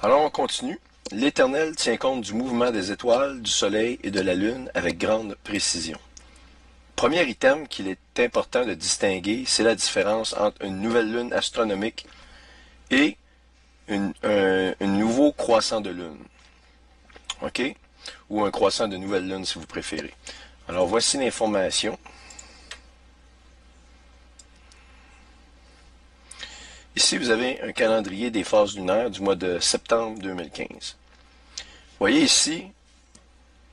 Alors on continue. L'Éternel tient compte du mouvement des étoiles, du soleil et de la lune avec grande précision. Premier item qu'il est important de distinguer, c'est la différence entre une nouvelle lune astronomique et un nouveau croissant de lune. OK? Ou un croissant de nouvelle lune si vous préférez. Alors voici l'information. Ici, vous avez un calendrier des phases lunaires du mois de septembre 2015. Vous voyez ici,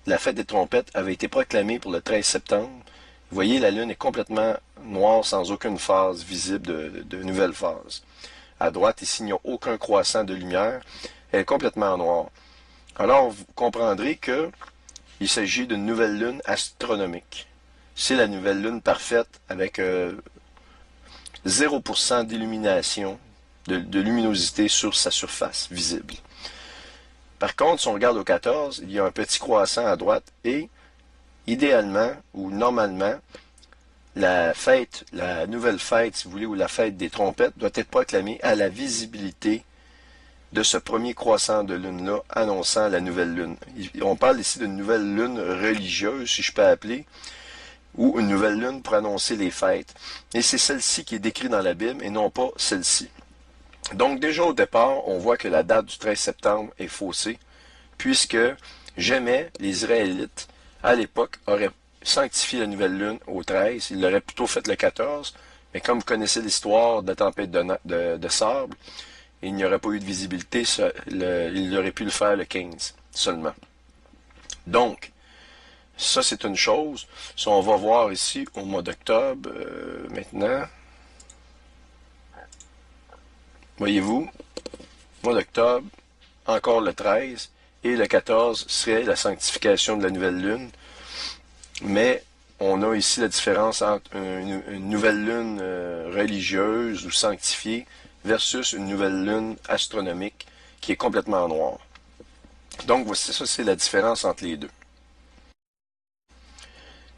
la fête des trompettes avait été proclamée pour le 13 septembre. Vous voyez, la lune est complètement noire sans aucune phase visible de nouvelle phase. À droite, ici, il n'y a aucun croissant de lumière. Elle est complètement noire. Alors, vous comprendrez que il s'agit d'une nouvelle lune astronomique. C'est la nouvelle lune parfaite avec 0% d'illumination, de luminosité sur sa surface visible. Par contre, si on regarde au 14, il y a un petit croissant à droite et, idéalement ou normalement, la nouvelle fête, si vous voulez, ou la fête des trompettes, doit être proclamée à la visibilité de ce premier croissant de lune-là, annonçant la nouvelle lune. On parle ici d'une nouvelle lune religieuse, si je peux appeler, ou une nouvelle lune pour annoncer les fêtes. Et c'est celle-ci qui est décrite dans la Bible et non pas celle-ci. Donc déjà au départ, on voit que la date du 13 septembre est faussée, puisque jamais les Israélites, à l'époque, auraient sanctifié la nouvelle lune au 13, ils l'auraient plutôt fait le 14, mais comme vous connaissez l'histoire de la tempête de sable, il n'y aurait pas eu de visibilité, il aurait pu le faire le 15 seulement. Donc, ça c'est une chose. Si on va voir ici au mois d'octobre, maintenant, voyez-vous, mois d'octobre, encore le 13, et le 14 serait la sanctification de la nouvelle lune. Mais on a ici la différence entre une nouvelle lune religieuse ou sanctifiée versus une nouvelle lune astronomique qui est complètement noire. Donc voici, ça c'est la différence entre les deux.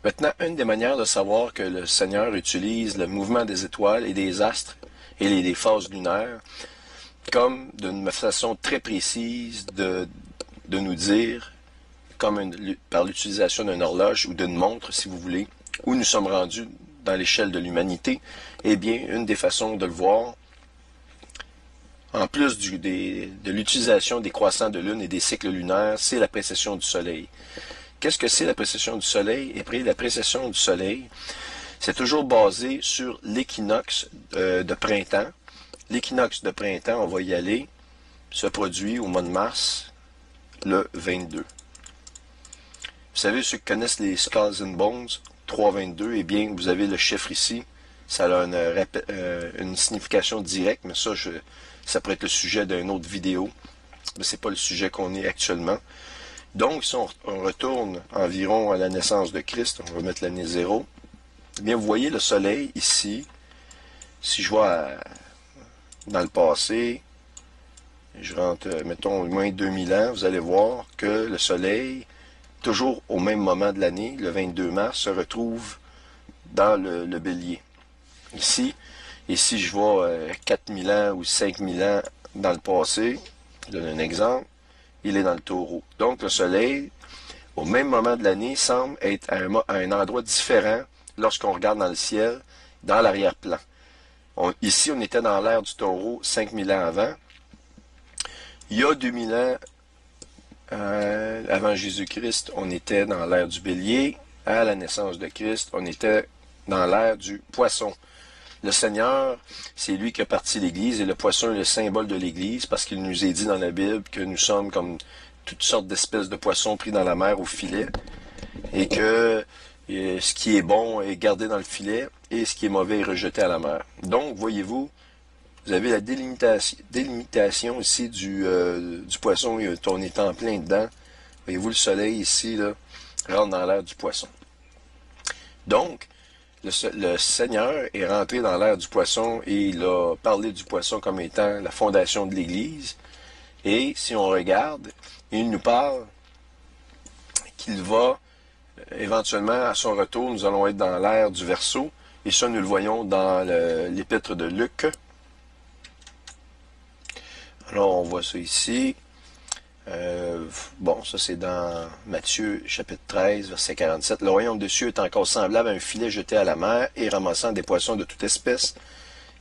Maintenant, une des manières de savoir que le Seigneur utilise le mouvement des étoiles et des astres et des phases lunaires comme d'une façon très précise de nous dire, comme par l'utilisation d'une horloge ou d'une montre, si vous voulez, où nous sommes rendus dans l'échelle de l'humanité, eh bien, une des façons de le voir, en plus de l'utilisation des croissants de lune et des cycles lunaires, c'est la précession du soleil. Qu'est-ce que c'est la précession du soleil? Eh bien, la précession du soleil, c'est toujours basé sur l'équinoxe de printemps. L'équinoxe de printemps, on va y aller, se produit au mois de mars, le 22. Vous savez, ceux qui connaissent les Skulls and Bones, 322, eh bien, vous avez le chiffre ici. Ça a une signification directe, mais ça pourrait être le sujet d'une autre vidéo. Mais ce n'est pas le sujet qu'on est actuellement. Donc, si on retourne environ à la naissance de Christ, on va mettre l'année 0, eh bien, vous voyez le soleil ici. Si je vois dans le passé, je rentre, mettons, au moins 2000 ans, vous allez voir que le soleil, toujours au même moment de l'année, le 22 mars, se retrouve dans le bélier. Ici, et si je vois 4000 ans ou 5000 ans dans le passé, je donne un exemple, il est dans le taureau. Donc le soleil, au même moment de l'année, semble être à un endroit différent lorsqu'on regarde dans le ciel, dans l'arrière-plan. Ici, on était dans l'ère du taureau 5000 ans avant. Il y a 2000 ans avant Jésus-Christ, on était dans l'ère du bélier. À la naissance de Christ, on était dans l'ère du poisson. Le Seigneur, c'est lui qui a parti l'Église, et le poisson est le symbole de l'Église, parce qu'il nous est dit dans la Bible que nous sommes comme toutes sortes d'espèces de poissons pris dans la mer au filet, et que ce qui est bon est gardé dans le filet, et ce qui est mauvais est rejeté à la mer. Donc, voyez-vous, vous avez la délimitation ici du poisson, on est en plein dedans. Voyez-vous, le soleil ici, là, rentre dans l'ère du poisson. Donc, le Seigneur est rentré dans l'ère du poisson et il a parlé du poisson comme étant la fondation de l'Église. Et si on regarde, il nous parle qu'il va, éventuellement, à son retour, nous allons être dans l'ère du Verseau. Et ça, nous le voyons dans l'épître de Luc. Alors, on voit ça ici. Bon, ça c'est dans Matthieu chapitre 13, verset 47. Le royaume des cieux est encore semblable à un filet jeté à la mer et ramassant des poissons de toute espèce.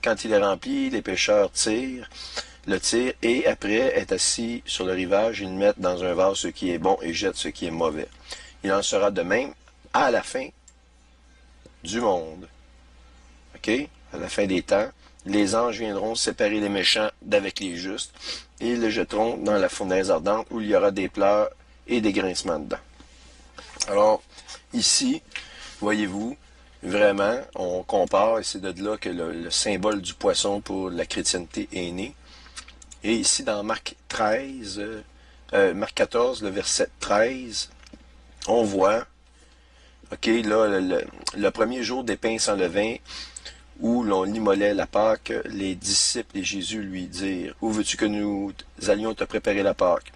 Quand il est rempli, les pêcheurs le tirent et après est assis sur le rivage, ils mettent dans un vase ce qui est bon et jettent ce qui est mauvais. Il en sera de même à la fin du monde. OK? À la fin des temps, les anges viendront séparer les méchants d'avec les justes et ils les jetteront dans la fournaise ardente où il y aura des pleurs et des grincements dedans. Alors, ici, voyez-vous, vraiment, on compare, et c'est de là que le symbole du poisson pour la chrétienté est né. Et ici, dans Marc 14, le verset 13, on voit, OK, là, le premier jour des pains sans levain, où l'on immolait la Pâque, les disciples et Jésus lui dirent, « Où veux-tu que nous allions te préparer la Pâque? »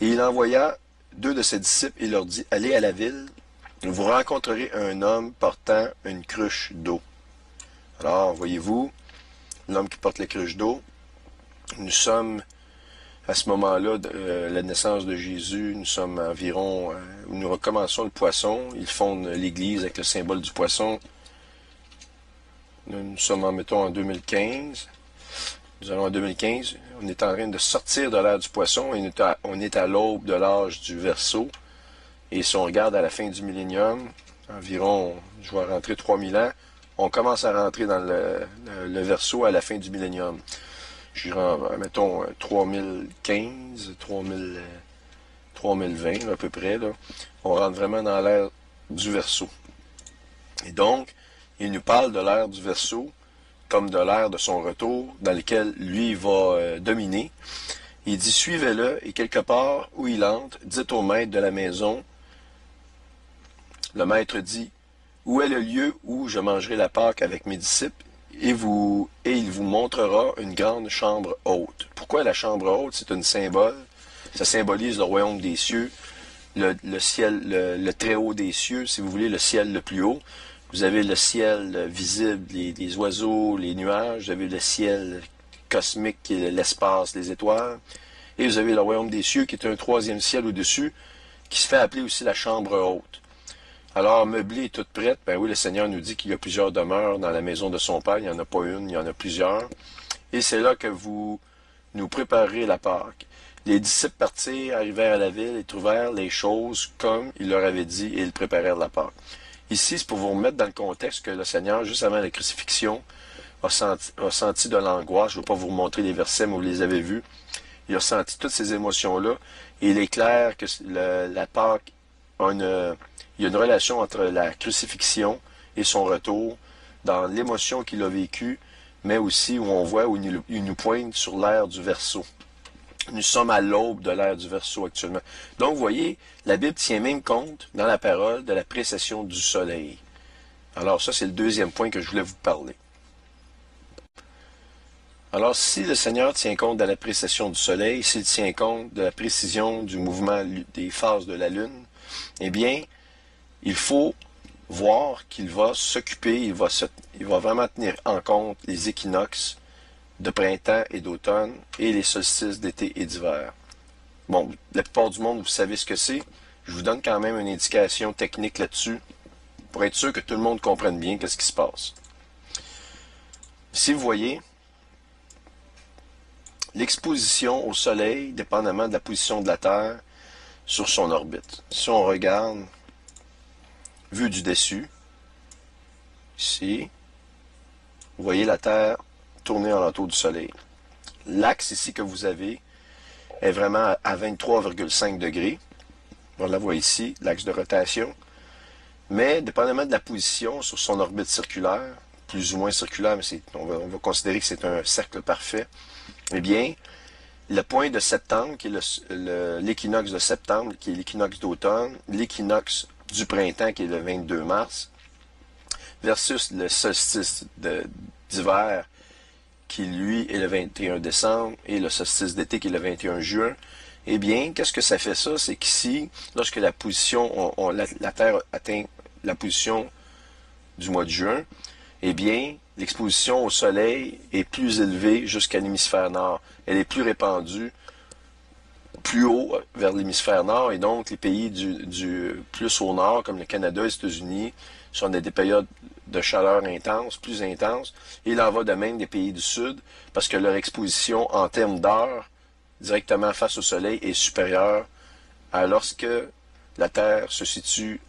Et il envoya 2 de ses disciples et leur dit, « Allez à la ville, vous rencontrerez un homme portant une cruche d'eau. » Alors, voyez-vous, l'homme qui porte la cruche d'eau, nous sommes, à ce moment-là, la naissance de Jésus, nous sommes environ, nous recommençons le poisson, ils fondent l'Église avec le symbole du poisson. Nous sommes, mettons, en 2015. Nous allons en 2015. On est en train de sortir de l'ère du poisson et on est à l'aube de l'âge du Verseau. Et si on regarde à la fin du millénium, environ, je vais rentrer 3000 ans, on commence à rentrer dans le Verseau à la fin du millénium. Je dirais, mettons, 3015, 3020 là, à peu près. Là. On rentre vraiment dans l'ère du Verseau. Et donc, il nous parle de l'ère du Verseau comme de l'ère de son retour, dans lequel lui va dominer. Il dit, suivez-le, et quelque part où il entre, dites au maître de la maison. Le maître dit, où est le lieu où je mangerai la Pâque avec mes disciples? Et il vous montrera une grande chambre haute. Pourquoi la chambre haute? C'est un symbole. Ça symbolise le royaume des cieux, le ciel, le très haut des cieux, si vous voulez, le ciel le plus haut. Vous avez le ciel visible, les oiseaux, les nuages. Vous avez le ciel cosmique, qui est l'espace, les étoiles. Et vous avez le royaume des cieux, qui est un troisième ciel au-dessus, qui se fait appeler aussi la chambre haute. Alors, meublée et toute prête, ben oui, le Seigneur nous dit qu'il y a plusieurs demeures dans la maison de son Père. Il n'y en a pas une, il y en a plusieurs. Et c'est là que vous nous préparerez la Pâque. Les disciples partirent, arrivèrent à la ville et trouvèrent les choses comme il leur avait dit et ils préparèrent la Pâque. Ici, c'est pour vous remettre dans le contexte que le Seigneur, juste avant la crucifixion, a senti de l'angoisse. Je ne vais pas vous montrer les versets, mais vous les avez vus. Il a senti toutes ces émotions-là. Et il est clair que la Pâque il y a une relation entre la crucifixion et son retour, dans l'émotion qu'il a vécue, mais aussi où on voit où il nous pointe sur l'ère du Verseau. Nous sommes à l'aube de l'ère du Verseau actuellement. Donc, vous voyez, la Bible tient même compte, dans la parole, de la précession du soleil. Alors, ça, c'est le deuxième point que je voulais vous parler. Alors, si le Seigneur tient compte de la précession du soleil, s'il tient compte de la précision du mouvement des phases de la Lune, eh bien, il faut voir qu'il va s'occuper, il va vraiment tenir en compte les équinoxes de printemps et d'automne et les solstices d'été et d'hiver. Bon, la plupart du monde, vous savez ce que c'est. Je vous donne quand même une indication technique là-dessus pour être sûr que tout le monde comprenne bien ce qui se passe. Si vous voyez, l'exposition au Soleil, dépendamment de la position de la Terre sur son orbite. Si on regarde, vue du dessus, ici, vous voyez la Terre tourner alentour du Soleil. L'axe ici que vous avez est vraiment à 23,5 degrés. On la voit ici, l'axe de rotation. Mais, dépendamment de la position sur son orbite circulaire, plus ou moins circulaire, mais on va considérer que c'est un cercle parfait, eh bien, le point de septembre, qui est l'équinoxe de septembre, qui est l'équinoxe d'automne, l'équinoxe du printemps, qui est le 22 mars, versus le solstice d'hiver, qui lui est le 21 décembre, et le solstice d'été, qui est le 21 juin, eh bien, qu'est-ce que ça fait ça? C'est qu'ici, lorsque la position, la Terre atteint la position du mois de juin, eh bien, l'exposition au Soleil est plus élevée jusqu'à l'hémisphère nord. Elle est plus répandue plus haut vers l'hémisphère nord, et donc les pays du plus au nord, comme le Canada et les États-Unis, sont dans des périodes de chaleur intense, plus intense, et il en va de même des pays du sud, parce que leur exposition en termes d'heure, directement face au soleil, est supérieure à lorsque la Terre se situe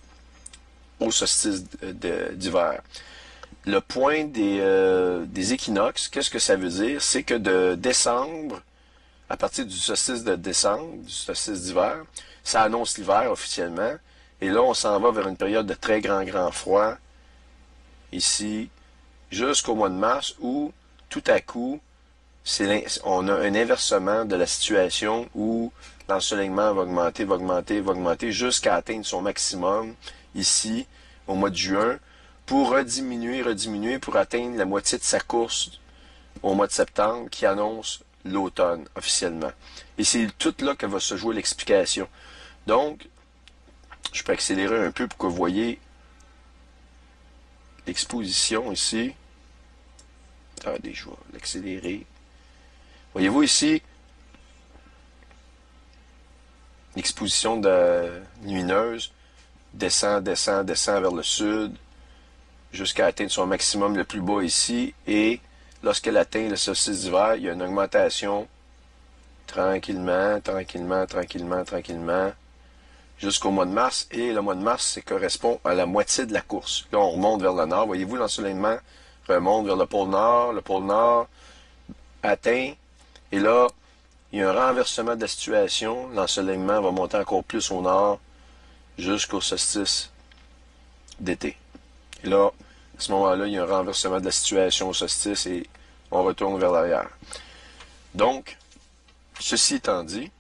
au solstice d'hiver. Le point des équinoxes, qu'est-ce que ça veut dire? C'est que de décembre, à partir du solstice de décembre, du solstice d'hiver, ça annonce l'hiver officiellement. Et là, on s'en va vers une période de très grand froid, ici, jusqu'au mois de mars, où tout à coup, on a un inversement de la situation où l'ensoleillement va augmenter, va augmenter, va augmenter, jusqu'à atteindre son maximum, ici, au mois de juin, pour rediminuer, pour atteindre la moitié de sa course au mois de septembre, qui annonce l'automne officiellement. Et c'est tout là que va se jouer l'explication. Donc, je peux accélérer un peu pour que vous voyez l'exposition ici. Attendez, je vais l'accélérer. Voyez-vous ici, l'exposition lumineuse descend vers le sud, jusqu'à atteindre son maximum le plus bas ici, et lorsqu'elle atteint le solstice d'hiver, il y a une augmentation tranquillement, jusqu'au mois de mars, et le mois de mars, ça correspond à la moitié de la course. Là, on remonte vers le nord. Voyez-vous, l'ensoleillement remonte vers le pôle nord atteint, et là, il y a un renversement de la situation. L'ensoleillement va monter encore plus au nord jusqu'au solstice d'été. Et là, à ce moment-là, il y a un renversement de la situation au solstice et on retourne vers l'arrière. Donc, ceci étant dit,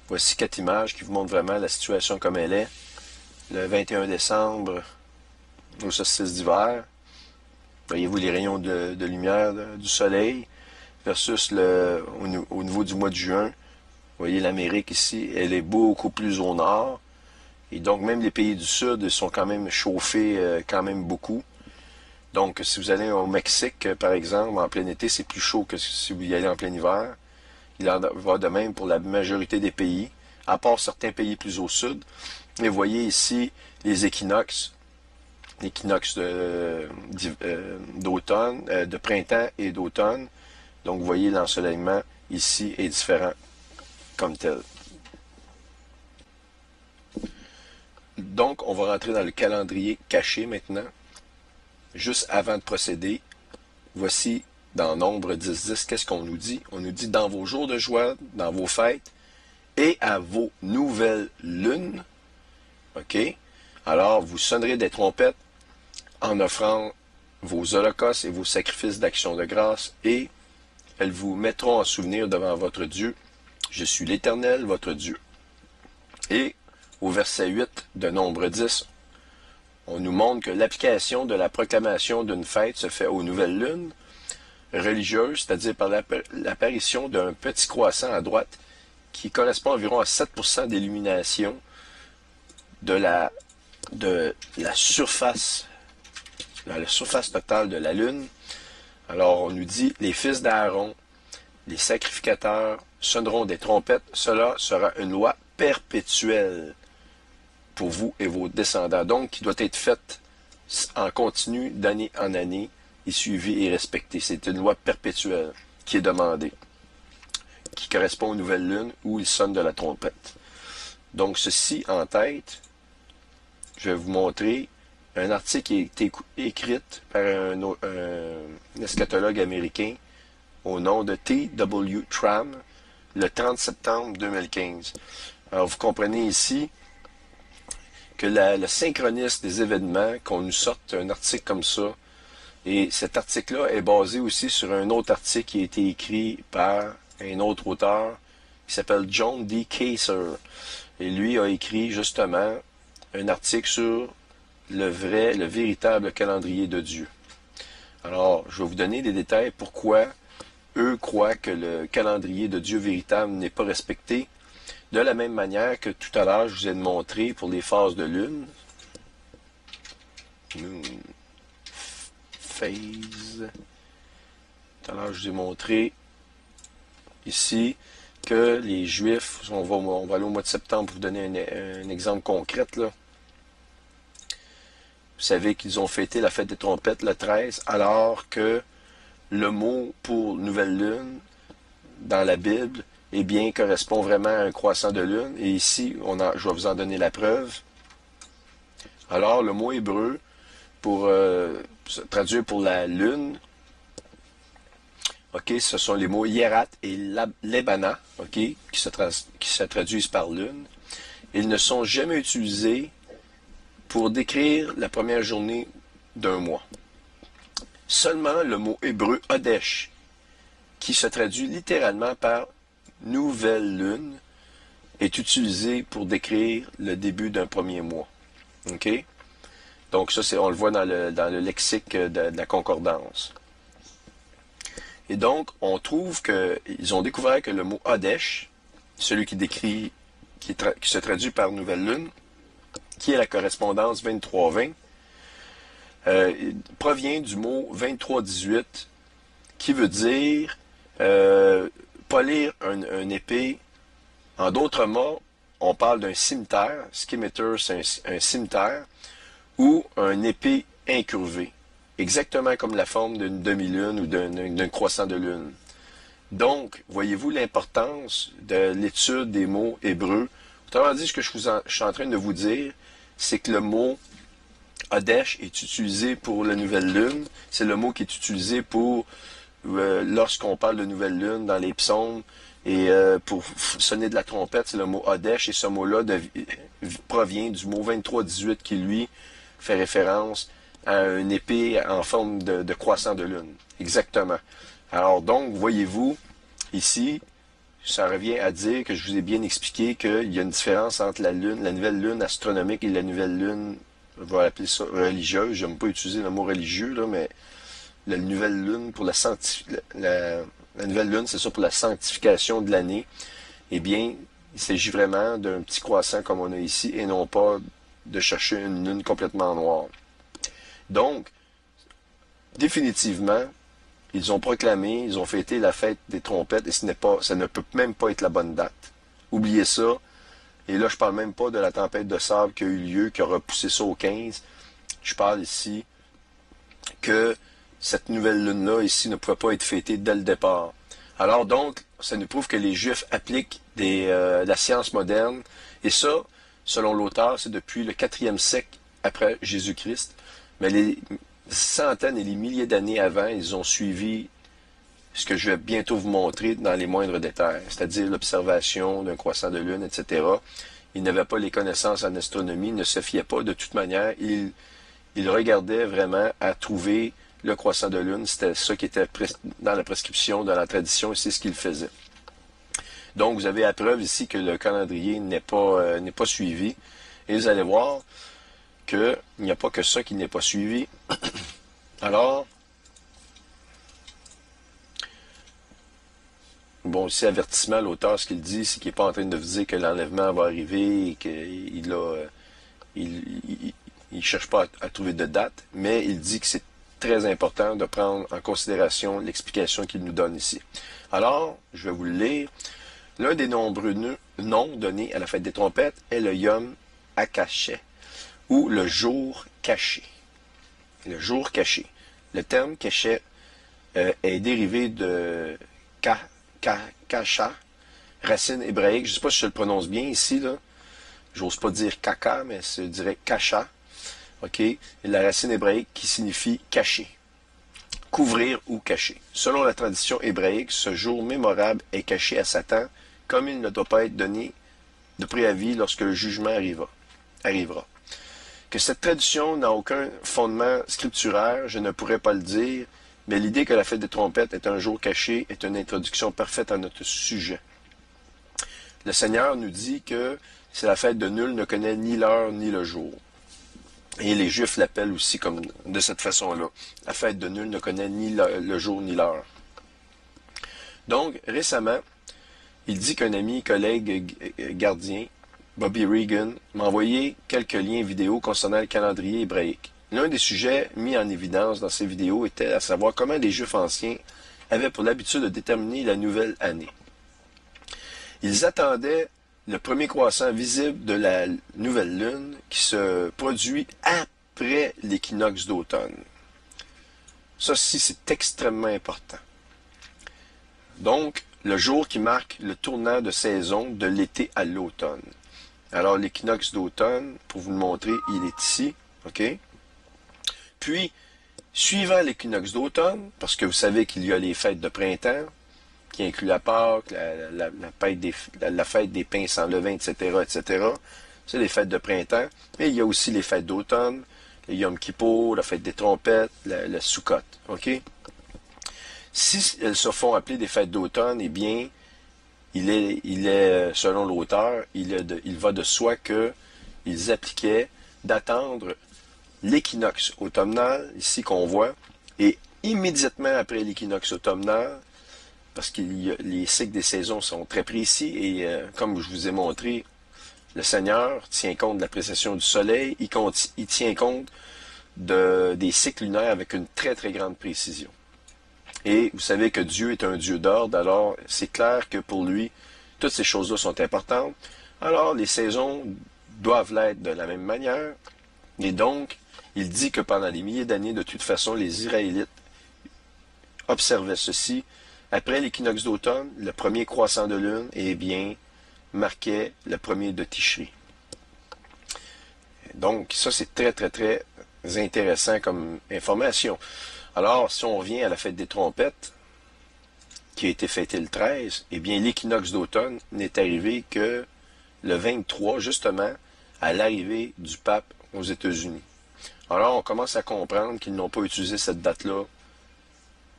voici 4 images qui vous montrent vraiment la situation comme elle est. Le 21 décembre, au solstice d'hiver, voyez-vous les rayons de lumière du soleil versus au niveau du mois de juin. Vous voyez l'Amérique ici, elle est beaucoup plus au nord. Et donc, même les pays du sud sont quand même chauffés quand même beaucoup. Donc, si vous allez au Mexique, par exemple, en plein été, c'est plus chaud que si vous y allez en plein hiver. Il en va de même pour la majorité des pays, à part certains pays plus au sud. Et vous voyez ici les équinoxes d'automne, de printemps et d'automne. Donc, vous voyez l'ensoleillement ici est différent comme tel. Donc, on va rentrer dans le calendrier caché maintenant. Juste avant de procéder, voici dans Nombre 10-10, qu'est-ce qu'on nous dit? On nous dit dans vos jours de joie, dans vos fêtes et à vos nouvelles lunes. OK? Alors, vous sonnerez des trompettes en offrant vos holocaustes et vos sacrifices d'action de grâce, et elles vous mettront en souvenir devant votre Dieu. Je suis l'Éternel, votre Dieu. Et au verset 8 de Nombre 10, on nous montre que l'application de la proclamation d'une fête se fait aux nouvelles lunes religieuses, c'est-à-dire par l'apparition d'un petit croissant à droite qui correspond environ à 7% d'illumination de la surface totale de la Lune. Alors, on nous dit, les fils d'Aaron, les sacrificateurs, sonneront des trompettes. Cela sera une loi perpétuelle pour vous et vos descendants. Donc, qui doit être faite en continu, d'année en année, et suivie et respectée. C'est une loi perpétuelle qui est demandée, qui correspond aux nouvelles lunes où il sonne de la trompette. Donc, ceci en tête, je vais vous montrer un article qui a été écrit par un eschatologue américain au nom de T.W. Tram le 30 septembre 2015. Alors, vous comprenez ici que le synchronisme des événements, qu'on nous sorte un article comme ça, et cet article-là est basé aussi sur un autre article qui a été écrit par un autre auteur qui s'appelle John D. Kaiser. Et lui a écrit justement un article sur le véritable calendrier de Dieu. Alors, je vais vous donner des détails pourquoi eux croient que le calendrier de Dieu véritable n'est pas respecté. De la même manière que tout à l'heure, je vous ai montré pour les phases de lune. Moon phase. Tout à l'heure, je vous ai montré ici que les Juifs, on va aller au mois de septembre pour vous donner un exemple concret, là. Vous savez qu'ils ont fêté la fête des trompettes le 13, alors que le mot pour nouvelle lune dans la Bible, eh bien, correspond vraiment à un croissant de lune. Et ici, je vais vous en donner la preuve. Alors, le mot hébreu, pour traduire pour la lune, ok, ce sont les mots Yerat et Lebana, ok, qui se traduisent par lune. Ils ne sont jamais utilisés pour décrire la première journée d'un mois. Seulement le mot hébreu Hodesh, qui se traduit littéralement par nouvelle lune, est utilisé pour décrire le début d'un premier mois. Ok? Donc ça, on le voit dans le lexique de la concordance. Et donc, on trouve qu'ils ont découvert que le mot Hodesh, celui qui décrit, qui se traduit par nouvelle lune, qui est la correspondance 23-20, provient du mot 23-18, qui veut dire polir une épée. En d'autres mots, on parle d'un cimetière. Scimitar, c'est un cimetière, ou un épée incurvée, exactement comme la forme d'une demi-lune ou d'un croissant de lune. Donc, voyez-vous l'importance de l'étude des mots hébreux. Autrement dit, ce que je suis en train de vous dire, c'est que le mot Hodesh est utilisé pour la nouvelle lune. C'est le mot qui est utilisé pour lorsqu'on parle de nouvelle lune dans les psaumes. Et pour sonner de la trompette, c'est le mot Hodesh. Et ce mot-là provient du mot 23-18 qui, lui, fait référence à une épée en forme de croissant de lune. Exactement. Alors donc, voyez-vous, ici, ça revient à dire que je vous ai bien expliqué qu'il y a une différence entre la lune, la nouvelle lune astronomique et la nouvelle lune, je vais appeler ça religieuse. J'aime pas utiliser le mot religieux, là, mais la nouvelle lune pour la nouvelle lune, c'est ça pour la sanctification de l'année. Eh bien, il s'agit vraiment d'un petit croissant comme on a ici et non pas de chercher une lune complètement noire. Donc, définitivement, ils ont proclamé, ils ont fêté la fête des trompettes et ça ne peut même pas être la bonne date. Oubliez ça. Et là, je parle même pas de la tempête de sable qui a eu lieu, qui a repoussé ça au 15. Je parle ici que cette nouvelle lune-là, ici, ne pouvait pas être fêtée dès le départ. Alors donc, ça nous prouve que les Juifs appliquent la science moderne. Et ça, selon l'auteur, c'est depuis le 4e siècle après Jésus-Christ. Mais les centaines et les milliers d'années avant, ils ont suivi ce que je vais bientôt vous montrer dans les moindres détails, c'est-à-dire l'observation d'un croissant de lune, etc. Ils n'avaient pas les connaissances en astronomie, ils ne se fiaient pas de toute manière. Ils regardaient vraiment à trouver le croissant de lune. C'était ça qui était dans la prescription, dans la tradition, et c'est ce qu'ils faisaient. Donc, vous avez la preuve ici que le calendrier n'est pas suivi. Et vous allez voir qu'il n'y a pas que ça qui n'est pas suivi. Alors, bon, ici, avertissement, l'auteur, ce qu'il dit, c'est qu'il n'est pas en train de vous dire que l'enlèvement va arriver et qu'il il cherche pas à trouver de date, mais il dit que c'est très important de prendre en considération l'explication qu'il nous donne ici. Alors, je vais vous le lire. L'un des nombreux noms donnés à la fête des trompettes est le Yom HaKashet, ou le jour caché. Le jour caché. Le terme cachet est dérivé de kasha, racine hébraïque. Je ne sais pas si je le prononce bien ici, là. J'ose pas dire caca, mais je dirais kasha. OK? Et la racine hébraïque qui signifie cacher. Couvrir ou cacher. Selon la tradition hébraïque, ce jour mémorable est caché à Satan, comme il ne doit pas être donné de préavis lorsque le jugement arrivera. Que cette tradition n'a aucun fondement scripturaire, je ne pourrais pas le dire, mais l'idée que la fête des trompettes est un jour caché est une introduction parfaite à notre sujet. Le Seigneur nous dit que c'est la fête de nul ne connaît ni l'heure ni le jour. Et les Juifs l'appellent aussi comme de cette façon-là. La fête de nul ne connaît ni le jour ni l'heure. Donc, récemment, il dit qu'un ami, collègue gardien, Bobby Regan, m'a envoyé quelques liens vidéo concernant le calendrier hébraïque. L'un des sujets mis en évidence dans ces vidéos était à savoir comment les Juifs anciens avaient pour l'habitude de déterminer la nouvelle année. Ils attendaient le premier croissant visible de la nouvelle lune qui se produit après l'équinoxe d'automne. Ceci, c'est extrêmement important. Donc, le jour qui marque le tournant de saison de l'été à l'automne. Alors, l'équinoxe d'automne, pour vous le montrer, il est ici, OK? Puis, suivant l'équinoxe d'automne, parce que vous savez qu'il y a les fêtes de printemps, qui incluent la Pâque, la fête des pains sans levain, etc., etc. C'est les fêtes de printemps. Mais il y a aussi les fêtes d'automne, le Yom Kippour, la fête des trompettes, la Sukkot, OK? Si elles se font appeler des fêtes d'automne, eh bien, il est selon l'auteur, il va de soi qu'ils appliquaient d'attendre l'équinoxe automnal, ici qu'on voit, et immédiatement après l'équinoxe automnal, parce que les cycles des saisons sont très précis, et comme je vous ai montré, le Seigneur tient compte de la précession du soleil, il tient compte des cycles lunaires avec une très très grande précision. Et vous savez que Dieu est un Dieu d'ordre, alors c'est clair que pour lui, toutes ces choses-là sont importantes. Alors les saisons doivent l'être de la même manière. Et donc, il dit que pendant des milliers d'années, de toute façon, les Israélites observaient ceci. Après l'équinoxe d'automne, le premier croissant de lune, eh bien, marquait le premier de Tishri. Donc, ça, c'est très, très, très intéressant comme information. Alors, si on revient à la fête des trompettes, qui a été fêtée le 13, eh bien, l'équinoxe d'automne n'est arrivé que le 23, justement, à l'arrivée du pape aux États-Unis. Alors, on commence à comprendre qu'ils n'ont pas utilisé cette date-là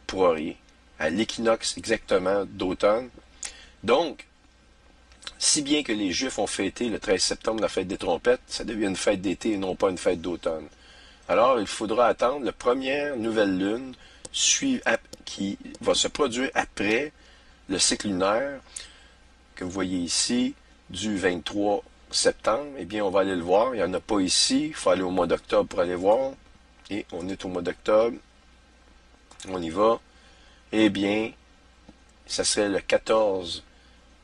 pour rien. À l'équinoxe exactement d'automne. Donc, si bien que les Juifs ont fêté le 13 septembre la fête des trompettes, ça devient une fête d'été et non pas une fête d'automne. Alors, il faudra attendre la première nouvelle lune qui va se produire après le cycle lunaire que vous voyez ici du 23 septembre. Eh bien, on va aller le voir. Il n'y en a pas ici. Il faut aller au mois d'octobre pour aller voir. Et on est au mois d'octobre. On y va. Eh bien, ça serait le 14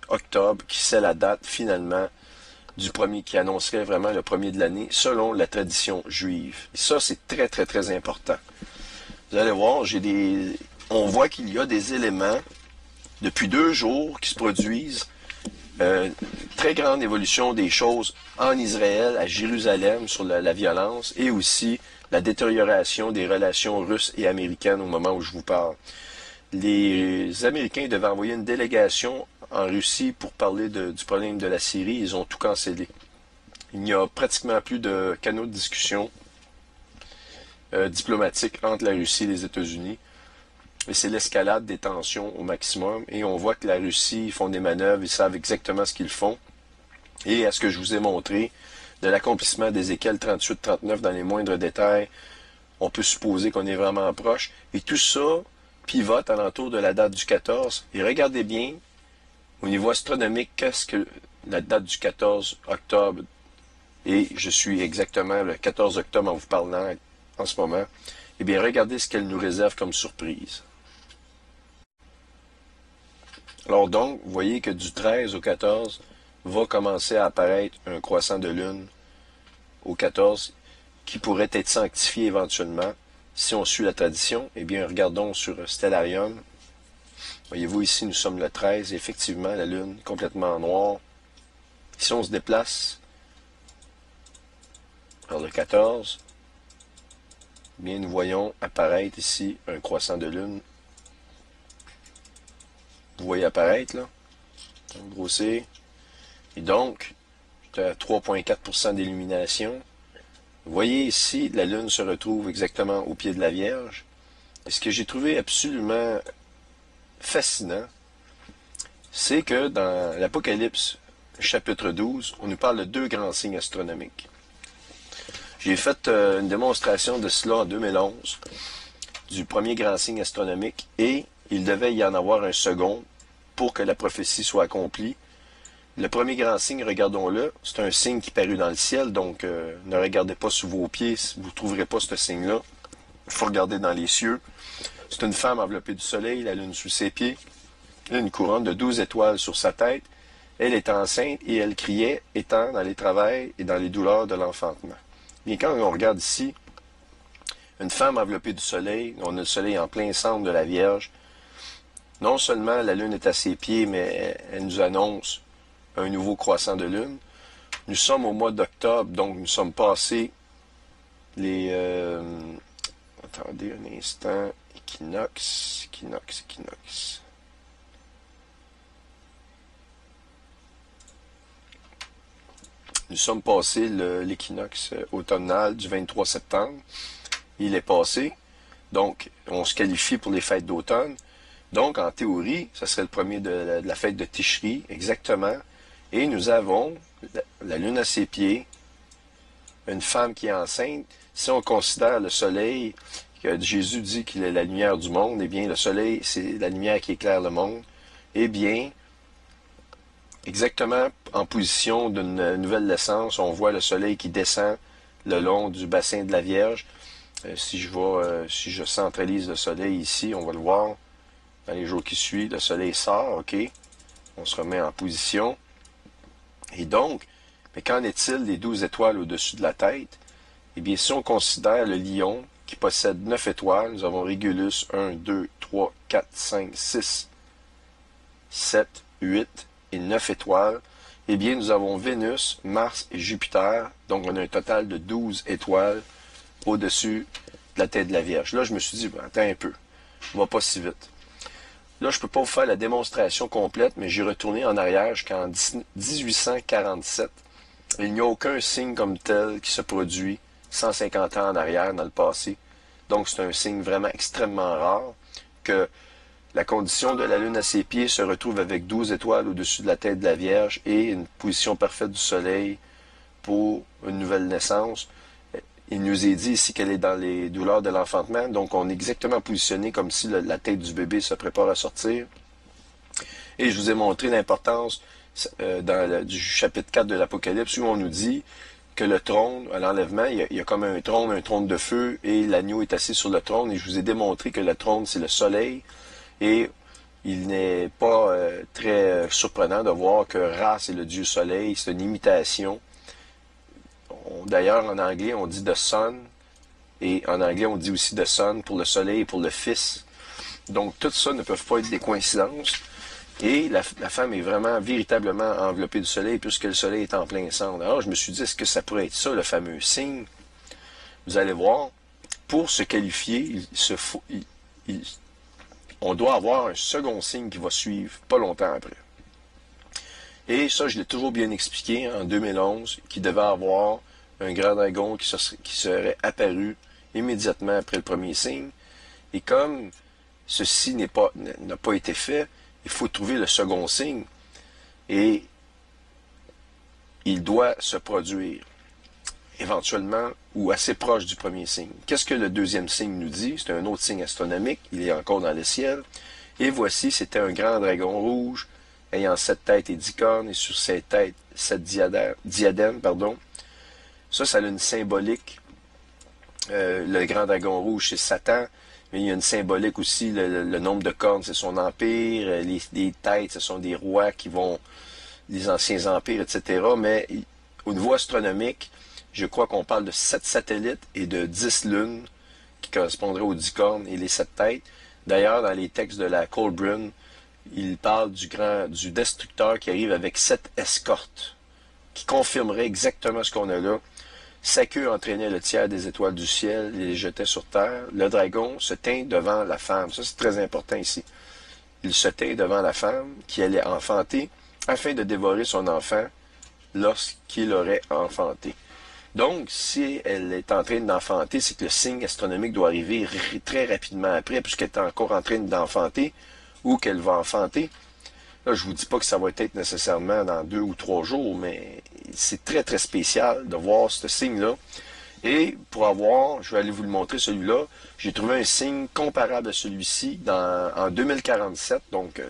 octobre qui c'est la date finalement du premier, qui annoncerait vraiment le premier de l'année selon la tradition juive. Et ça, c'est très, très, très important. Vous allez voir, on voit qu'il y a des éléments depuis 2 jours qui se produisent. Très grande évolution des choses en Israël, à Jérusalem, sur la violence, et aussi la détérioration des relations russes et américaines au moment où je vous parle. Les Américains devaient envoyer une délégation en Russie pour parler du problème de la Syrie. Ils ont tout cancellé. Il n'y a pratiquement plus de canaux de discussion diplomatiques entre la Russie et les États-Unis. Et c'est l'escalade des tensions au maximum. Et on voit que la Russie, ils font des manœuvres, ils savent exactement ce qu'ils font. Et à ce que je vous ai montré, de l'accomplissement d'Ézéchiel 38-39 dans les moindres détails, on peut supposer qu'on est vraiment proche. Et tout ça pivote alentour de la date du 14. Et regardez bien, au niveau astronomique, qu'est-ce que la date du 14 octobre, et je suis exactement le 14 octobre en vous parlant en ce moment, eh bien, regardez ce qu'elle nous réserve comme surprise. Alors donc, vous voyez que du 13 au 14 va commencer à apparaître un croissant de lune au 14 qui pourrait être sanctifié éventuellement. Si on suit la tradition, eh bien, regardons sur Stellarium. Voyez-vous, ici, nous sommes le 13, et effectivement, la lune complètement noire. Si on se déplace vers le 14, eh bien, nous voyons apparaître ici un croissant de lune. Vous voyez apparaître, là, grossir. Et donc, j'étais à 3,4% d'illumination. Vous voyez ici, la lune se retrouve exactement au pied de la Vierge. Et ce que j'ai trouvé absolument fascinant, c'est que dans l'Apocalypse, chapitre 12, on nous parle de 2 grands signes astronomiques. J'ai fait une démonstration de cela en 2011, du premier grand signe astronomique, et il devait y en avoir un second pour que la prophétie soit accomplie. Le premier grand signe, regardons-le, c'est un signe qui parut dans le ciel, donc ne regardez pas sous vos pieds, vous ne trouverez pas ce signe-là. Il faut regarder dans les cieux. C'est une femme enveloppée du soleil, la lune sous ses pieds, une couronne de 12 étoiles sur sa tête, Elle est enceinte et elle criait, étant dans les travails et dans les douleurs de l'enfantement. Bien, quand on regarde ici, une femme enveloppée du soleil, on a le soleil en plein centre de la Vierge. Non seulement la lune est à ses pieds, mais elle nous annonce un nouveau croissant de lune. Nous sommes au mois d'octobre, donc nous sommes passés les... attendez un instant. Équinoxe. Nous sommes passés l'équinoxe automnal du 23 septembre. Il est passé. Donc, on se qualifie pour les fêtes d'automne. Donc, en théorie, ça serait le premier de la fête de Tishri, exactement. Et nous avons la lune à ses pieds, une femme qui est enceinte. Si on considère le soleil, que Jésus dit qu'il est la lumière du monde, eh bien, le soleil, c'est la lumière qui éclaire le monde. Eh bien, exactement en position d'une nouvelle naissance, on voit le soleil qui descend le long du bassin de la Vierge. Si je centralise le soleil ici, on va le voir dans les jours qui suivent. Le soleil sort, ok. On se remet en position. Et donc, mais qu'en est-il des 12 étoiles au-dessus de la tête? Eh bien, si on considère le lion qui possède 9 étoiles, nous avons Régulus 1, 2, 3, 4, 5, 6, 7, 8 et 9 étoiles. Eh bien, nous avons Vénus, Mars et Jupiter. Donc, on a un total de 12 étoiles au-dessus de la tête de la Vierge. Là, je me suis dit, ben, attends un peu, on va pas si vite. Là, je ne peux pas vous faire la démonstration complète, mais j'ai retourné en arrière jusqu'en 1847. Il n'y a aucun signe comme tel qui se produit 150 ans en arrière dans le passé. Donc, c'est un signe vraiment extrêmement rare que la condition de la Lune à ses pieds se retrouve avec 12 étoiles au-dessus de la tête de la Vierge et une position parfaite du Soleil pour une nouvelle naissance. Il nous est dit ici qu'elle est dans les douleurs de l'enfantement, donc on est exactement positionné comme si la tête du bébé se prépare à sortir. Et je vous ai montré l'importance du chapitre 4 de l'Apocalypse où on nous dit que le trône, à l'enlèvement, il y a comme un trône de feu, et l'agneau est assis sur le trône, et je vous ai démontré que le trône, c'est le soleil, et il n'est pas très surprenant de voir que Ra, c'est le dieu soleil, c'est une imitation. D'ailleurs, en anglais, on dit the sun, et en anglais, on dit aussi the sun pour le soleil et pour le fils. Donc, tout ça ne peuvent pas être des coïncidences. Et la femme est vraiment, véritablement enveloppée du soleil, puisque le soleil est en plein centre. Alors, je me suis dit, est-ce que ça pourrait être ça, le fameux signe? Vous allez voir, pour se qualifier, on doit avoir un second signe qui va suivre pas longtemps après. Et ça, je l'ai toujours bien expliqué en 2011, qu'il devait avoir un grand dragon qui serait apparu immédiatement après le premier signe. Et comme ceci n'a pas été fait, il faut trouver le second signe. Et il doit se produire éventuellement ou assez proche du premier signe. Qu'est-ce que le deuxième signe nous dit? C'est un autre signe astronomique. Il est encore dans le ciel. Et voici, c'était un grand dragon rouge ayant 7 têtes et 10 cornes, et sur ses têtes, 7 diadèmes. Ça a une symbolique. Le grand dragon rouge, c'est Satan, mais il y a une symbolique aussi, le nombre de cornes, c'est son empire, les têtes, ce sont des rois les anciens empires, etc. Mais au niveau astronomique, je crois qu'on parle de 7 satellites et de 10 lunes, qui correspondraient aux 10 cornes et les 7 têtes. D'ailleurs, dans les textes de la Colburn, il parle du destructeur qui arrive avec 7 escortes, qui confirmerait exactement ce qu'on a là. Sa queue entraînait le tiers des étoiles du ciel et les jetait sur terre. Le dragon se tint devant la femme. Ça, c'est très important ici. Il se tint devant la femme qui allait enfanter afin de dévorer son enfant lorsqu'il aurait enfanté. Donc, si elle est en train d'enfanter, c'est que le signe astronomique doit arriver très rapidement après, puisqu'elle est encore en train d'enfanter ou qu'elle va enfanter. Là, je vous dis pas que ça va être nécessairement dans 2 ou 3 jours, mais c'est très, très spécial de voir ce signe-là. Et pour je vais aller vous le montrer celui-là, j'ai trouvé un signe comparable à celui-ci en 2047, donc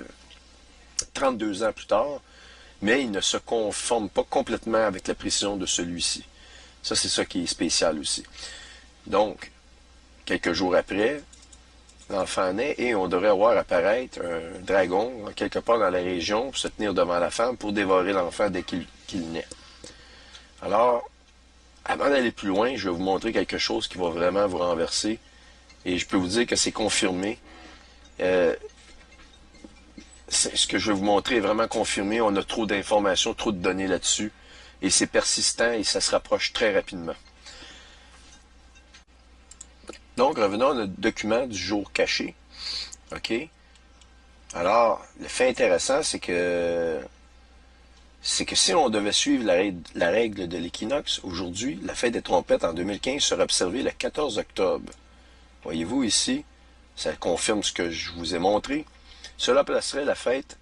32 ans plus tard, mais il ne se conforme pas complètement avec la précision de celui-ci. Ça, c'est ça qui est spécial aussi. Donc, quelques jours après, l'enfant naît et on devrait voir apparaître un dragon quelque part dans la région pour se tenir devant la femme pour dévorer l'enfant dès qu'il naît. Alors, avant d'aller plus loin, je vais vous montrer quelque chose qui va vraiment vous renverser et je peux vous dire que c'est confirmé. Ce que je vais vous montrer est vraiment confirmé. On a trop d'informations, trop de données là-dessus et c'est persistant et ça se rapproche très rapidement. Donc, revenons à notre document du jour caché. OK? Alors, le fait intéressant, c'est que si on devait suivre la règle de l'équinoxe, aujourd'hui, la fête des trompettes en 2015 sera observée le 14 octobre. Voyez-vous ici, ça confirme ce que je vous ai montré. Cela placerait la fête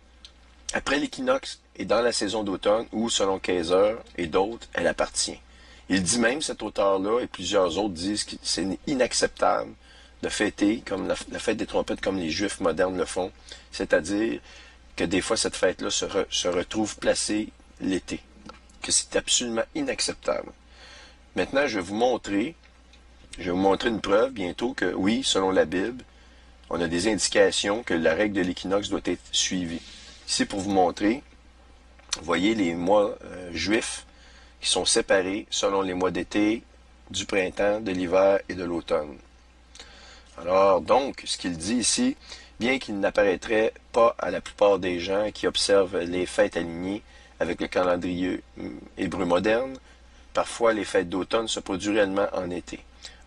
après l'équinoxe et dans la saison d'automne où, selon Kaiser et d'autres, elle appartient. Il dit même, cet auteur-là, et plusieurs autres disent que c'est inacceptable de fêter comme la fête des trompettes comme les Juifs modernes le font, c'est-à-dire que des fois cette fête-là se retrouve placée l'été, que c'est absolument inacceptable. Maintenant, je vais vous montrer une preuve bientôt que oui, selon la Bible, on a des indications que la règle de l'équinoxe doit être suivie. Ici, pour vous montrer, vous voyez les mois juifs qui sont séparés selon les mois d'été, du printemps, de l'hiver et de l'automne. Alors, donc, ce qu'il dit ici, bien qu'il n'apparaîtrait pas à la plupart des gens qui observent les fêtes alignées avec le calendrier hébreu moderne, parfois les fêtes d'automne se produisent réellement en été.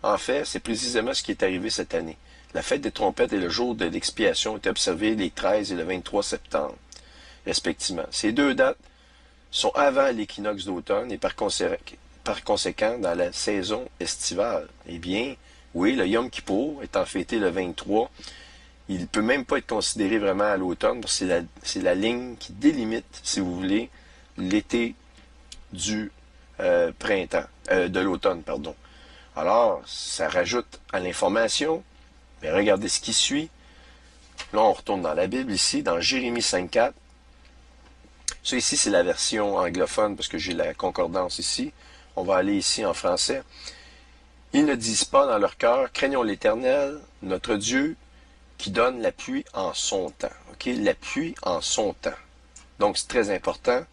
En fait, c'est précisément ce qui est arrivé cette année. La fête des trompettes et le jour de l'expiation étaient observés les 13 et le 23 septembre, respectivement. Ces deux dates sont avant l'équinoxe d'automne et par conséquent dans la saison estivale. Eh bien, oui, le Yom Kippour étant fêté le 23, il ne peut même pas être considéré vraiment à l'automne parce que c'est la ligne qui délimite, si vous voulez, l'été du printemps, de l'automne, pardon. Alors, ça rajoute à l'information, mais regardez ce qui suit. Là, on retourne dans la Bible ici, dans Jérémie 5.4. Ça ici, c'est la version anglophone parce que j'ai la concordance ici. On va aller ici en français. Ils ne disent pas dans leur cœur, craignons l'Éternel, notre Dieu, qui donne la pluie en son temps. OK? La pluie en son temps. Donc, c'est très important.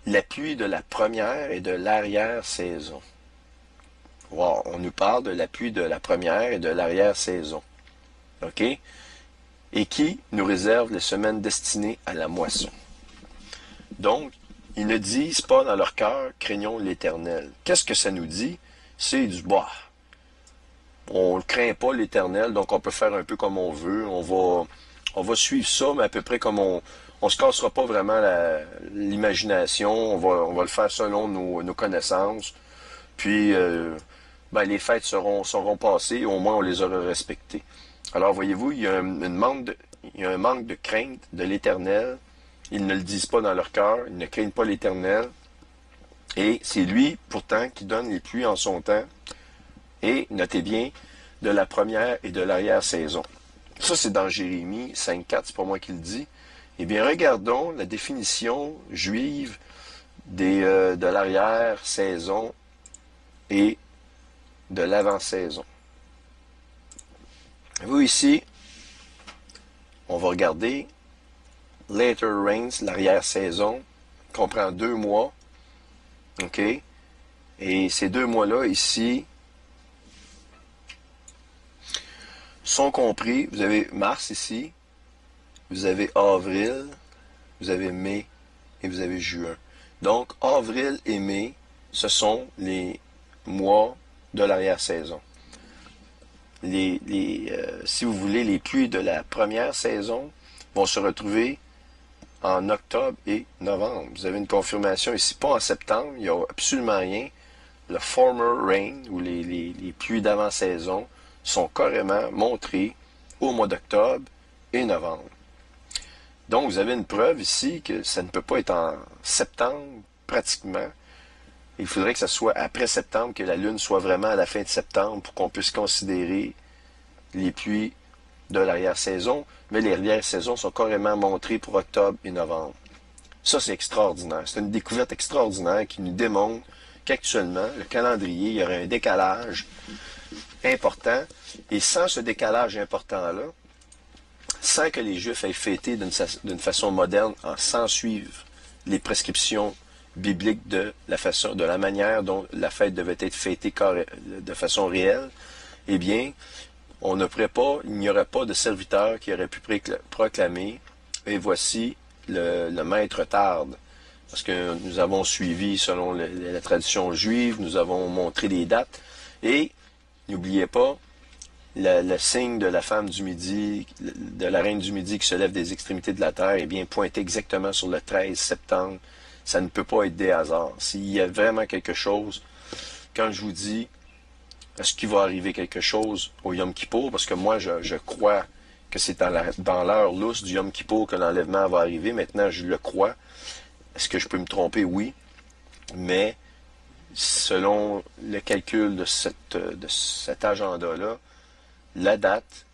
La pluie de la première et de l'arrière-saison. Wow, on nous parle de la pluie de la première et de l'arrière-saison. OK? Et qui nous réserve les semaines destinées à la moisson. Donc, ils ne disent pas dans leur cœur, craignons l'Éternel. Qu'est-ce que ça nous dit? C'est du bois. On ne craint pas l'Éternel, donc on peut faire un peu comme on veut. On va suivre ça, mais à peu près comme on se cassera pas vraiment l'imagination. On va le faire selon nos connaissances. Puis, les fêtes seront passées, au moins on les aura respectées. Alors, voyez-vous, il y a un manque de crainte de l'Éternel. Ils ne le disent pas dans leur cœur, ils ne craignent pas l'Éternel. Et c'est lui, pourtant, qui donne les pluies en son temps. Et, notez bien, de la première et de l'arrière-saison. Ça, c'est dans Jérémie 5.4, c'est pas moi qui le dis. Eh bien, regardons la définition juive de l'arrière-saison et de l'avant-saison. Vous, ici, on va regarder Later Rains, l'arrière-saison, comprend 2 mois. OK? Et ces 2 mois-là, ici, sont compris. Vous avez mars ici, vous avez avril, vous avez mai et vous avez juin. Donc, avril et mai, ce sont les mois de l'arrière-saison. Si vous voulez, les pluies de la première saison vont se retrouver en octobre et novembre. Vous avez une confirmation ici, pas en septembre, il n'y a absolument rien. Le former rain, ou les pluies d'avant-saison, sont carrément montrées au mois d'octobre et novembre. Donc, vous avez une preuve ici que ça ne peut pas être en septembre, pratiquement. Il faudrait que ça soit après septembre, que la Lune soit vraiment à la fin de septembre pour qu'on puisse considérer les pluies de l'arrière-saison, mais les arrière-saisons sont carrément montrées pour octobre et novembre. Ça, c'est extraordinaire. C'est une découverte extraordinaire qui nous démontre qu'actuellement, le calendrier, il y aurait un décalage important, et sans ce décalage important-là, sans que les Juifs aient fêté d'une façon moderne, sans suivre les prescriptions bibliques de la manière dont la fête devait être fêtée de façon réelle, eh bien, il n'y aurait pas de serviteur qui aurait pu proclamer « Et voici, le maître tarde ». Parce que nous avons suivi, selon la tradition juive, nous avons montré les dates. Et n'oubliez pas, le signe de la femme du Midi, de la reine du Midi qui se lève des extrémités de la terre, est bien pointé exactement sur le 13 septembre. Ça ne peut pas être des hasards. S'il y a vraiment quelque chose, quand je vous dis, est-ce qu'il va arriver quelque chose au Yom Kippour? Parce que moi, je crois que c'est dans l'heure lousse du Yom Kippour que l'enlèvement va arriver. Maintenant, je le crois. Est-ce que je peux me tromper? Oui. Mais selon le calcul de cet agenda-là, la date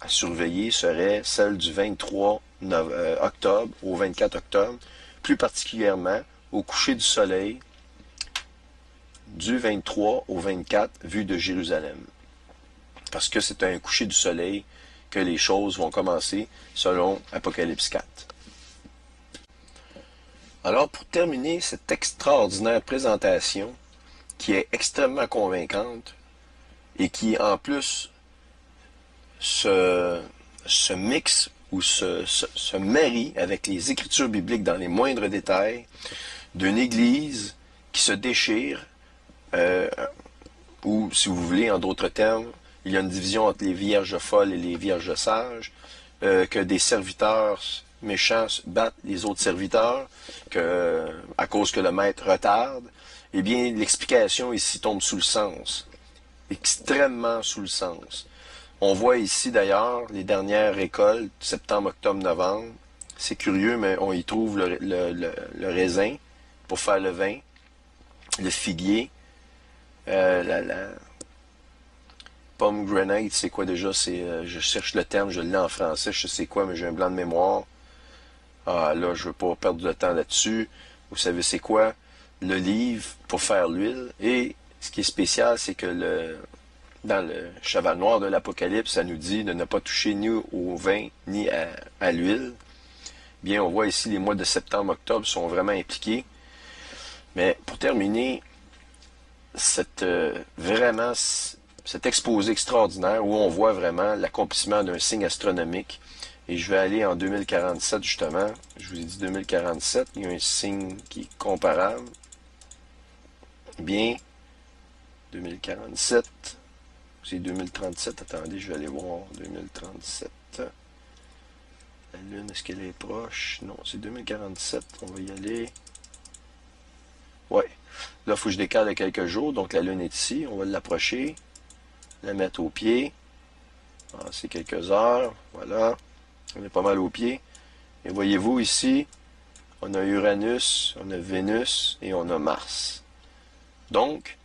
à surveiller serait celle du 23 octobre au 24 octobre, plus particulièrement au coucher du soleil du 23 au 24, vue de Jérusalem. Parce que c'est un coucher du soleil que les choses vont commencer selon Apocalypse 4. Alors, pour terminer cette extraordinaire présentation, qui est extrêmement convaincante, et qui, en plus, se mixe ou se marie avec les Écritures bibliques dans les moindres détails, d'une Église qui se déchire, ou, si vous voulez, en d'autres termes, il y a une division entre les vierges folles et les vierges sages, que des serviteurs méchants battent les autres serviteurs, à cause que le maître retarde. Eh bien, l'explication ici tombe sous le sens, extrêmement sous le sens. On voit ici d'ailleurs les dernières récoltes, septembre, octobre, novembre. C'est curieux, mais on y trouve le raisin pour faire le vin, le figuier, la pomegranate, c'est quoi déjà? Je cherche le terme, je l'ai en français, je sais quoi, mais j'ai un blanc de mémoire. Ah là, je veux pas perdre de temps là-dessus. Vous savez c'est quoi? L'olive pour faire l'huile. Et ce qui est spécial, c'est que dans le cheval noir de l'Apocalypse, ça nous dit de ne pas toucher ni au vin ni à l'huile. Bien, on voit ici les mois de septembre-octobre sont vraiment impliqués. Mais pour terminer, vraiment cet exposé extraordinaire où on voit vraiment l'accomplissement d'un signe astronomique. Et je vais aller en 2047 justement. Je vous ai dit 2047, il y a un signe qui est comparable. Bien, 2047, c'est 2037, attendez, je vais aller voir 2037. La Lune, est-ce qu'elle est proche? Non, c'est 2047, on va y aller. Ouais, là, il faut que je décale de quelques jours, donc la Lune est ici, on va l'approcher, la mettre au pied. Ah, c'est quelques heures, voilà, on est pas mal au pied. Et voyez-vous ici, on a Uranus, on a Vénus et on a Mars. Donc,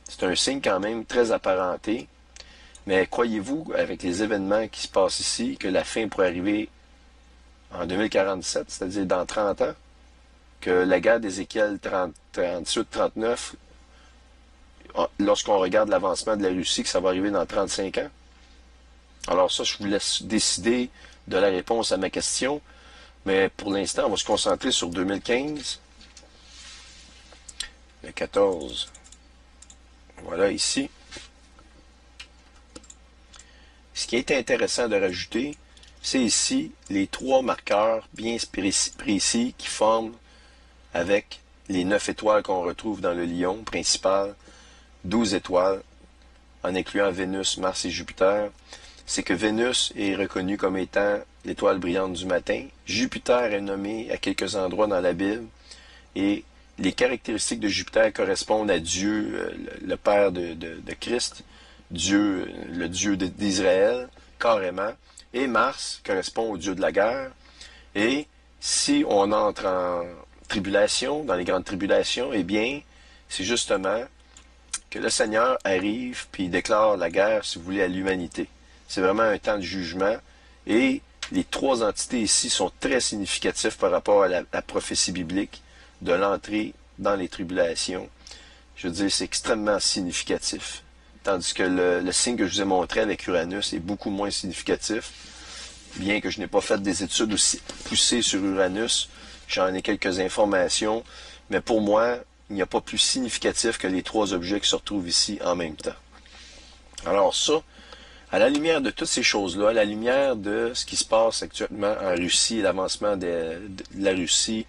c'est un signe quand même très apparenté, mais croyez-vous, avec les événements qui se passent ici, que la fin pourrait arriver en 2047, c'est-à-dire dans 30 ans, que la guerre d'Ézéchiel 38-39, lorsqu'on regarde l'avancement de la Russie, que ça va arriver dans 35 ans? Alors ça, je vous laisse décider de la réponse à ma question, mais pour l'instant, on va se concentrer sur 2015, le 14. Voilà ici. Ce qui est intéressant de rajouter, c'est ici les 3 marqueurs bien précis qui forment avec les 9 étoiles qu'on retrouve dans le lion principal, 12 étoiles, en incluant Vénus, Mars et Jupiter. C'est que Vénus est reconnue comme étant l'étoile brillante du matin. Jupiter est nommé à quelques endroits dans la Bible. Et les caractéristiques de Jupiter correspondent à Dieu, le Père de Christ, Dieu, le Dieu d'Israël, carrément. Et Mars correspond au Dieu de la guerre. Et si on entre en tribulation, dans les grandes tribulations, eh bien, c'est justement que le Seigneur arrive puis il déclare la guerre, si vous voulez, à l'humanité. C'est vraiment un temps de jugement. Et les 3 entités ici sont très significatifs par rapport à la prophétie biblique de l'entrée dans les tribulations. Je veux dire, c'est extrêmement significatif. tandis que le signe que je vous ai montré avec Uranus est beaucoup moins significatif. Bien que je n'ai pas fait des études aussi poussées sur Uranus, j'en ai quelques informations, mais pour moi, il n'y a pas plus significatif que les 3 objets qui se retrouvent ici en même temps. Alors ça, à la lumière de toutes ces choses-là, à la lumière de ce qui se passe actuellement en Russie, l'avancement de la Russie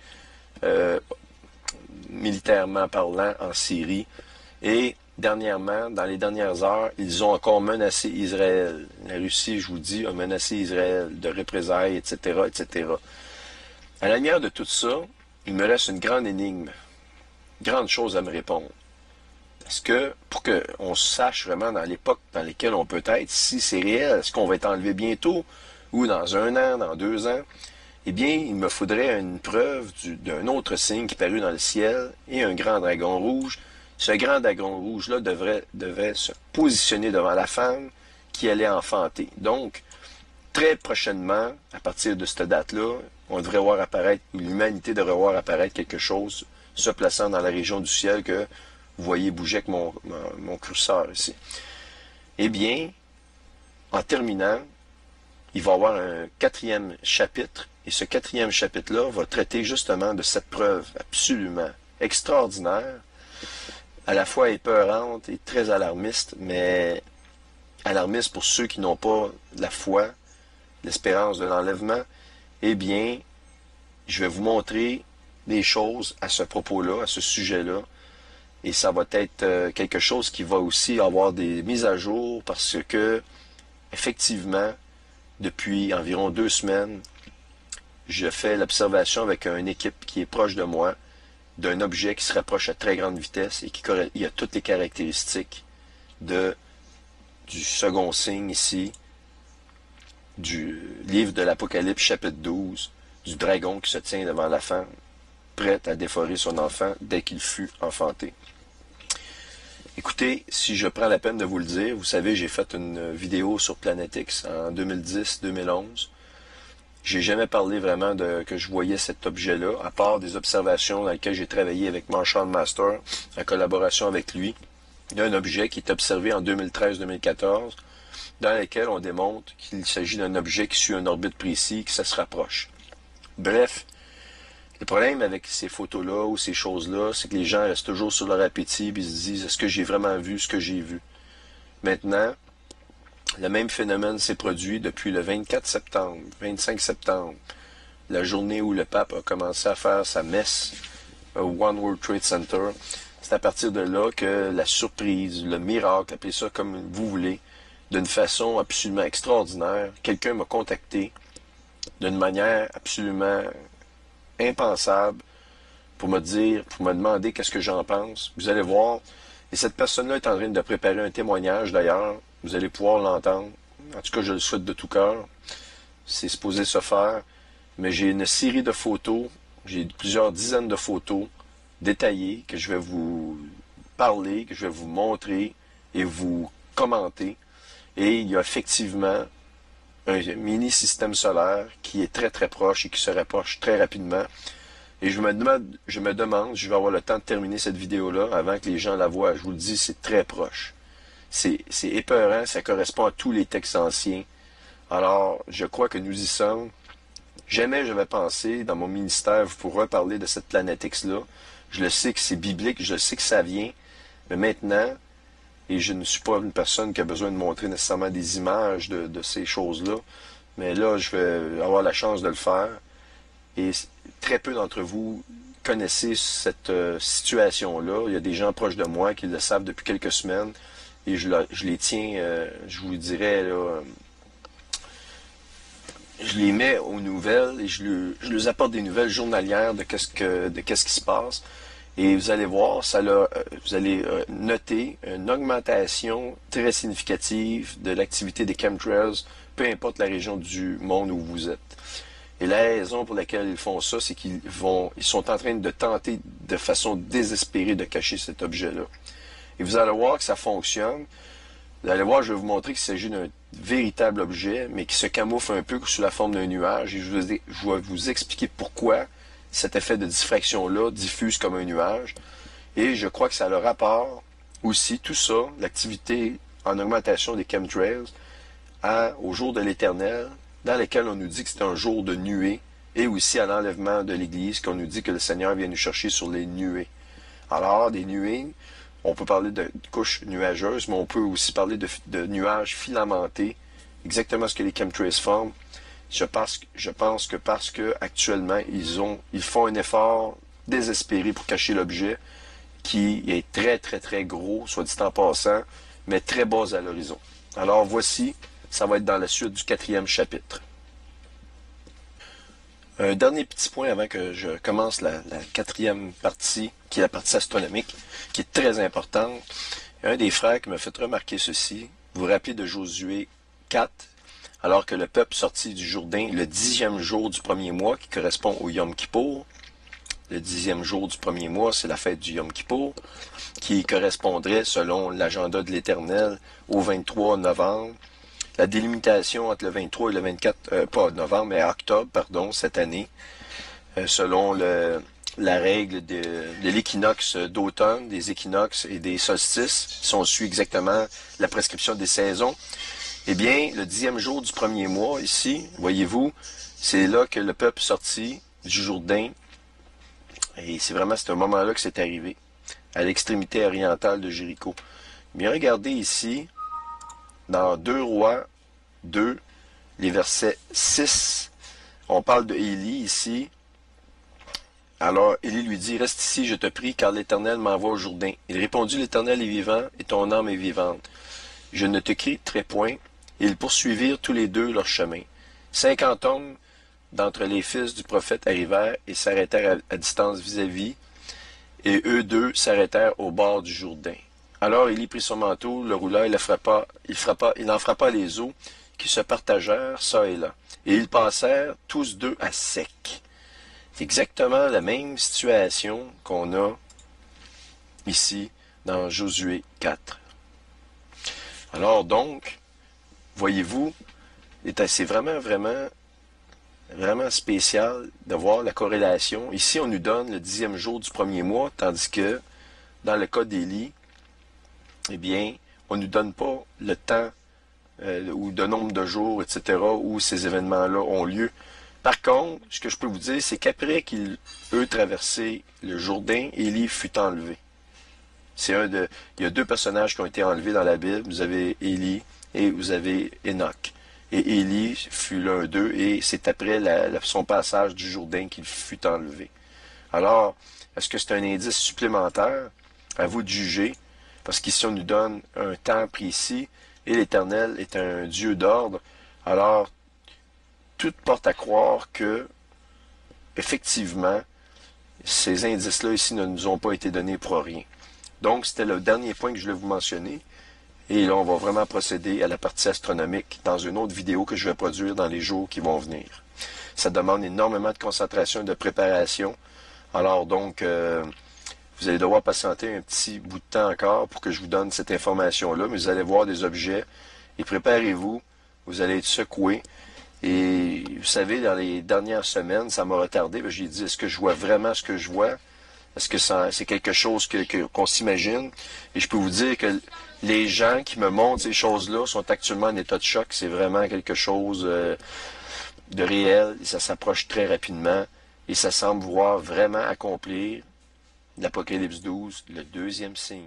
militairement parlant en Syrie, et dernièrement, dans les dernières heures, ils ont encore menacé Israël. La Russie, je vous dis, a menacé Israël de représailles, etc., etc. À la lumière de tout ça, il me reste une grande énigme, grande chose à me répondre. Est-ce que, pour qu'on sache vraiment dans l'époque dans laquelle on peut être, si c'est réel, est-ce qu'on va être enlevé bientôt, ou dans 1 an, dans 2 ans, eh bien, il me faudrait une preuve d'un autre signe qui parut dans le ciel et un grand dragon rouge. Ce grand dragon rouge-là devait se positionner devant la femme qui allait enfanter. Donc, très prochainement, à partir de cette date-là, on devrait voir apparaître, l'humanité devrait voir apparaître quelque chose se plaçant dans la région du ciel que vous voyez bouger avec mon curseur ici. Eh bien, en terminant, il va y avoir un 4e chapitre, et ce 4e chapitre-là va traiter justement de cette preuve absolument extraordinaire, à la fois épeurante et très alarmiste, mais alarmiste pour ceux qui n'ont pas la foi, l'espérance de l'enlèvement. Eh bien, je vais vous montrer des choses à ce propos-là, à ce sujet-là, et ça va être quelque chose qui va aussi avoir des mises à jour parce que, effectivement, depuis environ 2 semaines, je fais l'observation avec une équipe qui est proche de moi d'un objet qui se rapproche à très grande vitesse et qui a toutes les caractéristiques du second signe ici, du livre de l'Apocalypse chapitre 12, du dragon qui se tient devant la femme, prête à dévorer son enfant dès qu'il fut enfanté. Écoutez, si je prends la peine de vous le dire, vous savez, j'ai fait une vidéo sur Planète X en 2010-2011. J'ai jamais parlé vraiment que je voyais cet objet-là, à part des observations dans lesquelles j'ai travaillé avec Marshall Master, en collaboration avec lui. Il y a un objet qui est observé en 2013-2014, dans lequel on démontre qu'il s'agit d'un objet qui suit une orbite précise, qui se rapproche. Bref, le problème avec ces photos-là ou ces choses-là, c'est que les gens restent toujours sur leur appétit et ils se disent « Est-ce que j'ai vraiment vu ce que j'ai vu? » Maintenant, le même phénomène s'est produit depuis le 24 septembre, 25 septembre, la journée où le pape a commencé à faire sa messe au One World Trade Center. C'est à partir de là que la surprise, le miracle, appelez ça comme vous voulez, d'une façon absolument extraordinaire, quelqu'un m'a contacté d'une manière absolument impensable pour me demander qu'est-ce que j'en pense. Vous allez voir, et cette personne-là est en train de préparer un témoignage d'ailleurs. Vous allez pouvoir l'entendre. En tout cas, je le souhaite de tout cœur. C'est supposé se faire. Mais j'ai une série de photos. J'ai plusieurs dizaines de photos détaillées que je vais vous parler, que je vais vous montrer et vous commenter. Et il y a effectivement un mini-système solaire qui est très très proche et qui se rapproche très rapidement. Et je me demande, je vais avoir le temps de terminer cette vidéo-là avant que les gens la voient. Je vous le dis, c'est très proche. C'est épeurant, ça correspond à tous les textes anciens. Alors, je crois que nous y sommes. Jamais je vais penser, dans mon ministère, vous pourrez parler de cette planète X-là. Je le sais que c'est biblique, je le sais que ça vient. Mais maintenant, et je ne suis pas une personne qui a besoin de montrer nécessairement des images de ces choses-là, mais là, je vais avoir la chance de le faire. Et très peu d'entre vous connaissez cette situation-là. Il y a des gens proches de moi qui le savent depuis quelques semaines. Et je les tiens, je vous dirais, là, je les mets aux nouvelles et je leur apporte des nouvelles journalières de qu'est-ce qui se passe. Et vous allez voir, vous allez noter une augmentation très significative de l'activité des chemtrails, peu importe la région du monde où vous êtes. Et la raison pour laquelle ils font ça, c'est qu'ils sont en train de tenter de façon désespérée de cacher cet objet-là. Et vous allez voir que ça fonctionne. Vous allez voir, je vais vous montrer qu'il s'agit d'un véritable objet, mais qui se camoufle un peu sous la forme d'un nuage. Et je vais vous expliquer pourquoi cet effet de diffraction-là diffuse comme un nuage. Et je crois que ça a le rapport aussi tout ça, l'activité en augmentation des chemtrails, au jour de l'Éternel, dans lequel on nous dit que c'est un jour de nuée, et aussi à l'enlèvement de l'Église, qu'on nous dit que le Seigneur vient nous chercher sur les nuées. Alors, des nuées, on peut parler de couches nuageuses, mais on peut aussi parler de nuages filamentés, exactement ce que les chemtrails forment. Je pense que parce que actuellement ils font un effort désespéré pour cacher l'objet, qui est très très très gros, soit dit en passant, mais très bas à l'horizon. Alors voici, ça va être dans la suite du 4e chapitre. Un dernier petit point avant que je commence la 4e partie, qui est la partie astronomique, qui est très importante. Un des frères qui m'a fait remarquer ceci, vous vous rappelez de Josué 4, alors que le peuple sortit du Jourdain le 10e jour du premier mois, qui correspond au Yom Kippour. Le 10e jour du premier mois, c'est la fête du Yom Kippour, qui correspondrait, selon l'agenda de l'Éternel, au 23 novembre. La délimitation entre le 23 et le 24, pas novembre, mais octobre, pardon, cette année, selon la règle de l'équinoxe d'automne, des équinoxes et des solstices, si on suit exactement la prescription des saisons. Eh bien, le 10e jour du premier mois, ici, voyez-vous, c'est là que le peuple sortit du Jourdain. Et c'est vraiment à ce moment-là que c'est arrivé, à l'extrémité orientale de Jéricho. Bien, regardez ici, dans 2 Rois 2, les versets 6, on parle de Élie ici. Alors Élie lui dit, reste ici, je te prie, car l'Éternel m'envoie au Jourdain. Il répondit, l'Éternel est vivant, et ton âme est vivante. Je ne te quitterai point. Et ils poursuivirent tous les deux leur chemin. 50 hommes d'entre les fils du prophète arrivèrent et s'arrêtèrent à distance vis-à-vis, et eux deux s'arrêtèrent au bord du Jourdain. Alors Élie prit son manteau, le roula et il en frappa les eaux, qui se partagèrent çà et là. Et ils passèrent tous deux à sec. C'est exactement la même situation qu'on a ici dans Josué 4. Alors donc, voyez-vous, c'est vraiment spécial de voir la corrélation. Ici, on nous donne le 10e jour du premier mois, tandis que dans le cas d'Élie, eh bien, on ne nous donne pas le temps ou le nombre de jours, etc., où ces événements-là ont lieu. Par contre, ce que je peux vous dire, c'est qu'après qu'ils, eux, traversé le Jourdain, Élie fut enlevé. Il y a 2 personnages qui ont été enlevés dans la Bible. Vous avez Élie et vous avez Enoch. Et Élie fut l'un d'eux, et c'est après son passage du Jourdain qu'il fut enlevé. Alors, est-ce que c'est un indice supplémentaire? À vous de juger, parce qu'ici on nous donne un temps précis, et l'Éternel est un Dieu d'ordre. Alors, tout porte à croire que, effectivement, ces indices-là ici ne nous ont pas été donnés pour rien. Donc, c'était le dernier point que je voulais vous mentionner. Et là, on va vraiment procéder à la partie astronomique dans une autre vidéo que je vais produire dans les jours qui vont venir. Ça demande énormément de concentration et de préparation. Alors donc, vous allez devoir patienter un petit bout de temps encore pour que je vous donne cette information-là. Mais vous allez voir des objets et préparez-vous. Vous allez être secoués. Et vous savez, dans les dernières semaines, ça m'a retardé. J'ai dit, est-ce que je vois vraiment ce que je vois? Est-ce que c'est quelque chose qu'on s'imagine? Et je peux vous dire que les gens qui me montrent ces choses-là sont actuellement en état de choc. C'est vraiment quelque chose de réel. Et ça s'approche très rapidement. Et ça semble vouloir vraiment accomplir l'Apocalypse 12, le 2e signe.